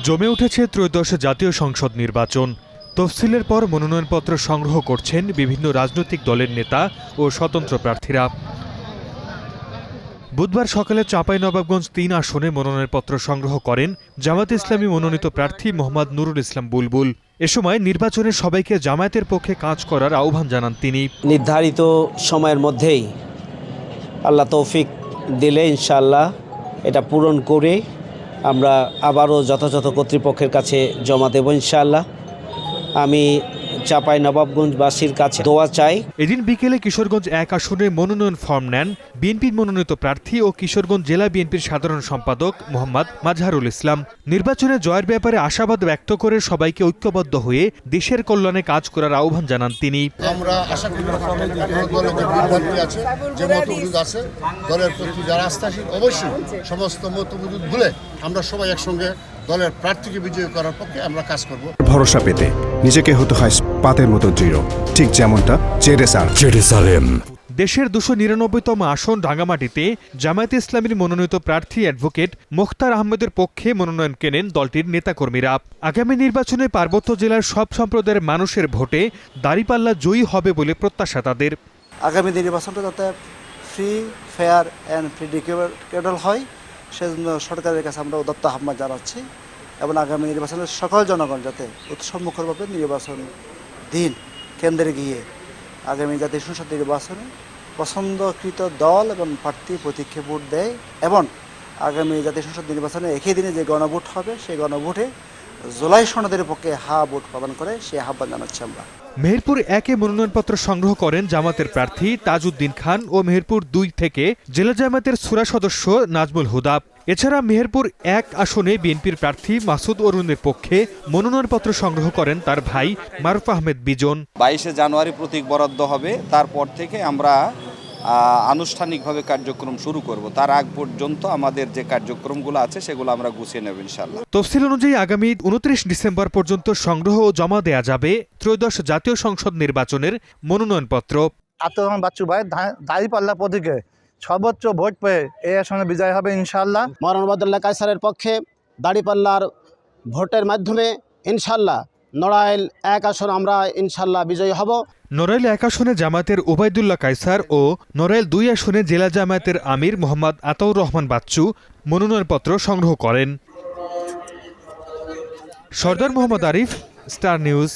জমে উঠেছে ত্রয়োদশ জাতীয় সংসদ নির্বাচন। তফসিলের পর মনোনয়নপত্র সংগ্রহ করছেন বিভিন্ন রাজনৈতিক দলের নেতা ও স্বতন্ত্র প্রার্থীরা। বুধবার সকালে চাঁপাইনবাবগঞ্জ ৩ আসনে মনোনয়নপত্র সংগ্রহ করেন জামায়াতে ইসলামী মনোনীত প্রার্থী মোহাম্মদ নুরুল ইসলাম বুলবুল। এ সময় নির্বাচনে সবাইকে জামায়াতের পক্ষে কাজ করার আহ্বান জানান তিনি। নির্ধারিত সময়ের মধ্যেই আল্লাহ তৌফিক দিলে ইনশাআল্লাহ এটা পূরণ করে আমরা আবারও যথাযথ কর্তৃপক্ষের কাছে জমা দেব ইনশাআল্লাহ। আমি চাঁপাইনবাবগঞ্জবাসীর কাছে দোয়া চাই। এদিন বিকেলে কিশোরগঞ্জ ১ আসনে মনোনয়ন ফর্ম নেন বিএনপির মনোনীত প্রার্থী ও কিশোরগঞ্জ জেলা বিএনপির সাধারণ সম্পাদক মোহাম্মদ মাজহারুল ইসলাম। নির্বাচনে জয়ের ব্যাপারে আশাবাদ ব্যক্ত করে সবাইকে ঐক্যবদ্ধ হয়ে দেশের কল্যাণে কাজ করার আহ্বান জানান তিনি। আমরা আশা করি দলের প্রতি যারা আস্থাশীল অবশ্যই সমস্ত মতবিরোধ ভুলে আমরা সবাই একসঙ্গে দলের প্রার্থীকে বিজয়ী করার পক্ষে আমরা কাজ করব। ভরসা পেতে নিজেকে হতে হয় পাতের মতো দৃঢ়, ঠিক যেমনটা জেরুসালেম। দেশের ২৯৯তম আসন রাঙামাটিতে জামায়াতে ইসলামীর মনোনীত প্রার্থী অ্যাডভোকেট মোখতার আহমেদের পক্ষে মনোনয়ন কেনেন দলটির নেতাকর্মীরা। আগামী নির্বাচনে পার্বত্য জেলার সব সম্প্রদায়ের মানুষের ভোটে দাঁড়িপাল্লা জয়ী হবে বলে প্রত্যাশা তাদের। আগামী নির্বাচনটা যাতে ফ্রি, ফেয়ার অ্যান্ড প্রেডিক্টেবল হয় সেজন্য সরকারের কাছে আমরা উদাত্ত আহ্বান জানাচ্ছি এবং আগামী নির্বাচনের সকল জনগণ যাতে উৎসবমুখরভাবে নির্বাচন দিন কেন্দ্রে গিয়ে আগামী জাতীয় সংসদ নির্বাচনে পছন্দকৃত দল এবং প্রার্থী প্রতীক্ষে ভোট দেয় এবং আগামী জাতীয় সংসদ নির্বাচনে একই দিনে যে গণভোট হবে সেই গণভোটে জুলাই সনদের পক্ষে ভোট প্রদান করে সেই আহ্বান জানাচ্ছি আমরা। মেহেরপুর ১-এ মনোনয়নপত্র সংগ্রহ করেন জামাতের প্রার্থী তাজউদ্দিন খান ও মেহেরপুর ২ থেকে জেলা জামায়াতের শূরা সদস্য নাজমুল হুদা। এছাড়া মেহেরপুর ১ আসনে বিএনপির প্রার্থী মাসুদ অরুণের পক্ষে মনোনয়নপত্র সংগ্রহ করেন তার ভাই মারুফ আহমেদ বিজন। ২২শে জানুয়ারি প্রতীক বরাদ্দ হবে, তারপর থেকে আমরা আনুষ্ঠানিকভাবে কার্যক্রম শুরু করব। তার আগ পর্যন্ত আমাদের যে কার্যক্রমগুলো আছে সেগুলো আমরা গুছিয়ে নেব ইনশাআল্লাহ। তফসিল অনুযায়ী আগামী ২৯ ডিসেম্বর পর্যন্ত সংগ্রহ ও জমা দেয়া যাবে ত্রয়োদশ জাতীয় সংসদ নির্বাচনের মনোনয়নপত্র। আতরহমান বাচ্চু ভাই দাঁড়িপাল্লা প্রতীকে সর্বোচ্চ ভোট পেয়ে এই আসনে বিজয় হবে ইনশাআল্লাহ। মাওলানা ওবায়দুল্লাহ কায়সারের পক্ষে দাঁড়িপাল্লার ভোটের মাধ্যমে ইনশাআল্লাহ নড়াইল ১ আসন আমরা ইনশাআল্লাহ বিজয়ী হব। নড়াইল ১ আসনে জামায়াতের ওবায়দুল্লাহ কায়সার ও নড়াইল ২ আসনে জেলা জামায়াতের আমির মোহাম্মদ আতাউর রহমান বাচ্চু মনোনয়নপত্র সংগ্রহ করেন। Sardar Mohammad Arif, star news.